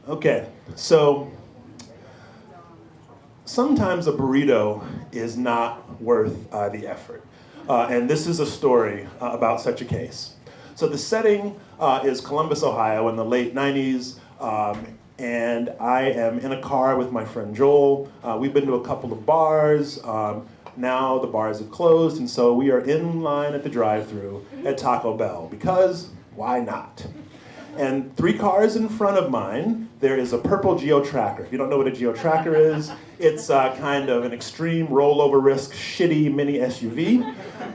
Okay, so sometimes a burrito is not worth the effort. And this is a story about such a case. So the setting is Columbus, Ohio in the late 90s. And I am in a car with my friend Joel. We've been to a couple of bars. Now the bars have closed, and so we are in line at the drive-thru at Taco Bell, because why not? And 3 cars in front of mine, there is a purple geo-tracker. If you don't know what a geo-tracker is, it's kind of an extreme rollover risk, shitty mini SUV.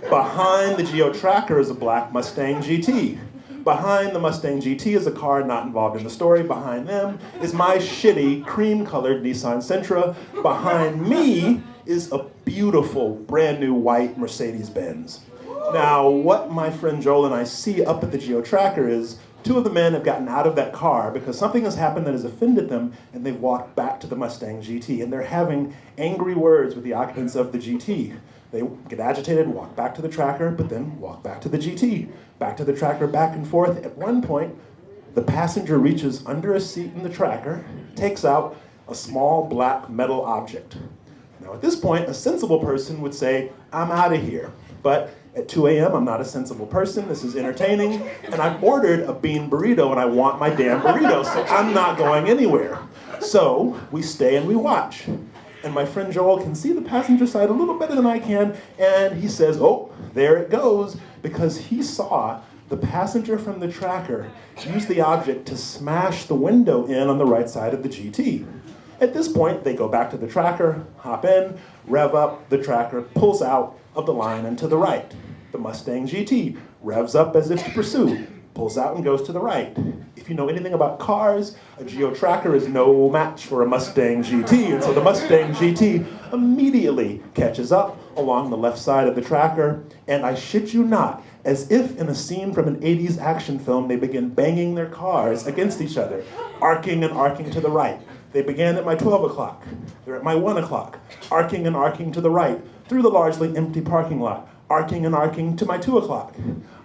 Behind the geo-tracker is a black Mustang GT. Behind the Mustang GT is a car not involved in the story. Behind them is my shitty cream-colored Nissan Sentra. Behind me is a beautiful, brand new white Mercedes-Benz. Now, what my friend Joel and I see up at the geo-tracker is 2 of the men have gotten out of that car because something has happened that has offended them, and they've walked back to the Mustang GT, and they're having angry words with the occupants of the GT. They get agitated, walk back to the tracker, but then walk back to the GT, back to the tracker, back and forth. At one point, the passenger reaches under a seat in the tracker, takes out a small black metal object. Now at this point, a sensible person would say, I'm out of here. But at 2 a.m., I'm not a sensible person, this is entertaining, and I've ordered a bean burrito and I want my damn burrito, so I'm not going anywhere. So we stay and we watch. And my friend Joel can see the passenger side a little better than I can, and he says, oh, there it goes, because he saw the passenger from the tracker use the object to smash the window in on the right side of the GT. At this point, they go back to the tracker, hop in, rev up, the tracker pulls out of the line and to the right. The Mustang GT revs up as if to pursue, pulls out and goes to the right. If you know anything about cars, a geo-tracker is no match for a Mustang GT, and so the Mustang GT immediately catches up along the left side of the tracker, and I shit you not, as if in a scene from an 80s action film, they begin banging their cars against each other, arcing and arcing to the right. They began at my 12 o'clock. They're at my 1 o'clock, arcing and arcing to the right, through the largely empty parking lot, arcing and arcing to my 2 o'clock,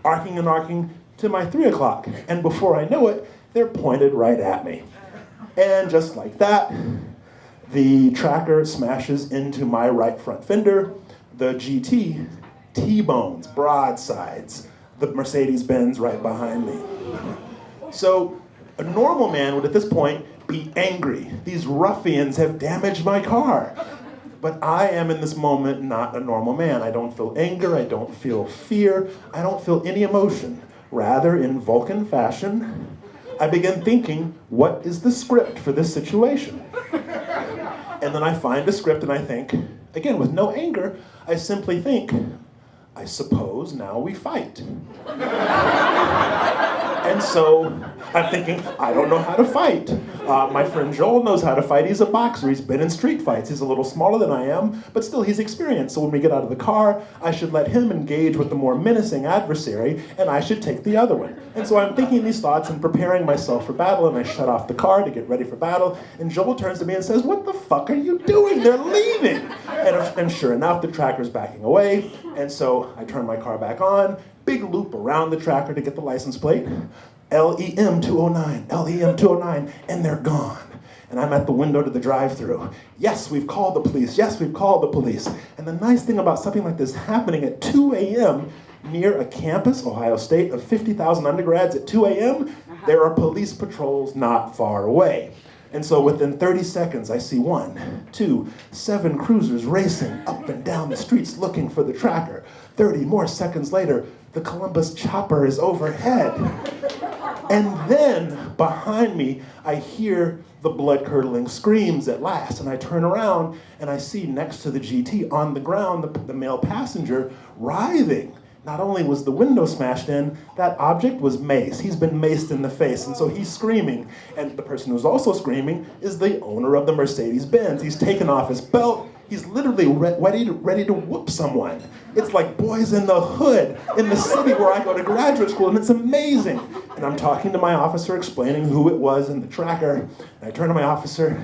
arcing and arcing to my 3 o'clock. And before I know it, they're pointed right at me. And just like that, the tracker smashes into my right front fender. The GT T-bones, broadsides, the Mercedes-Benz right behind me. So a normal man would at this point be angry. These ruffians have damaged my car. But I am in this moment not a normal man. I don't feel anger, I don't feel fear, I don't feel any emotion. Rather, in Vulcan fashion, I begin thinking, what is the script for this situation? And then I find a script and I think, again, with no anger, I simply think, I suppose now we fight. And so I'm thinking, I don't know how to fight. My friend Joel knows how to fight. He's a boxer. He's been in street fights. He's a little smaller than I am, but still he's experienced. So when we get out of the car, I should let him engage with the more menacing adversary, and I should take the other one. And so I'm thinking these thoughts and preparing myself for battle, and I shut off the car to get ready for battle, and Joel turns to me and says, what the fuck are you doing? They're leaving. And sure enough, the tracker's backing away, and so I turn my car back on, big loop around the tracker to get the license plate, LEM 209, LEM 209, and they're gone. And I'm at the window to the drive-thru. Yes, we've called the police. Yes, we've called the police. And the nice thing about something like this happening at 2 a.m. near a campus, Ohio State, of 50,000 undergrads at 2 a.m., there are police patrols not far away. And so within 30 seconds, I see 1, 2, 7 cruisers racing up and down the streets looking for the tracker. 30 more seconds later, the Columbus chopper is overhead. And then, behind me, I hear the blood-curdling screams at last, and I turn around, and I see next to the GT on the ground, the male passenger writhing. Not only was the window smashed in, that object was mace. He's been maced in the face, and so he's screaming. And the person who's also screaming is the owner of the Mercedes-Benz. He's taken off his belt. He's literally ready to whoop someone. It's like Boys in the Hood in the city where I go to graduate school, and it's amazing. And I'm talking to my officer, explaining who it was in the tracker. And I turn to my officer,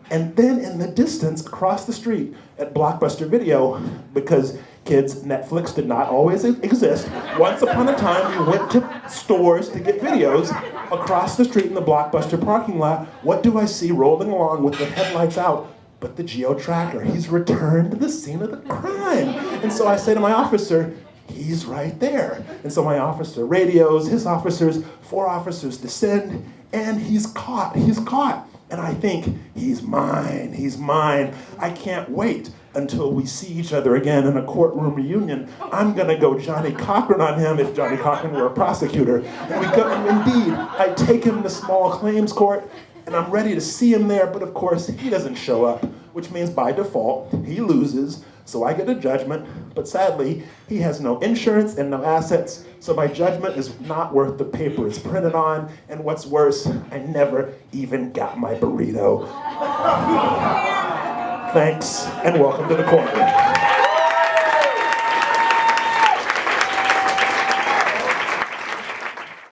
and then in the distance, across the street at Blockbuster Video, because Kids, Netflix did not always exist. Once upon a time, we went to stores to get videos. Across the street in the Blockbuster parking lot, what do I see rolling along with the headlights out but the geo-tracker? He's returned to the scene of the crime. And so I say to my officer, he's right there. And so my officer radios, his officers, 4 officers descend, and he's caught. And I think, he's mine. I can't wait until we see each other again in a courtroom reunion. I'm gonna go Johnny Cochran on him if Johnny Cochran were a prosecutor. And we go, and indeed, I take him to small claims court, and I'm ready to see him there, but of course, he doesn't show up, which means by default, he loses, so I get a judgment, but sadly, he has no insurance and no assets, so my judgment is not worth the paper it's printed on, and what's worse, I never even got my burrito. Thanks, and welcome to the courtroom.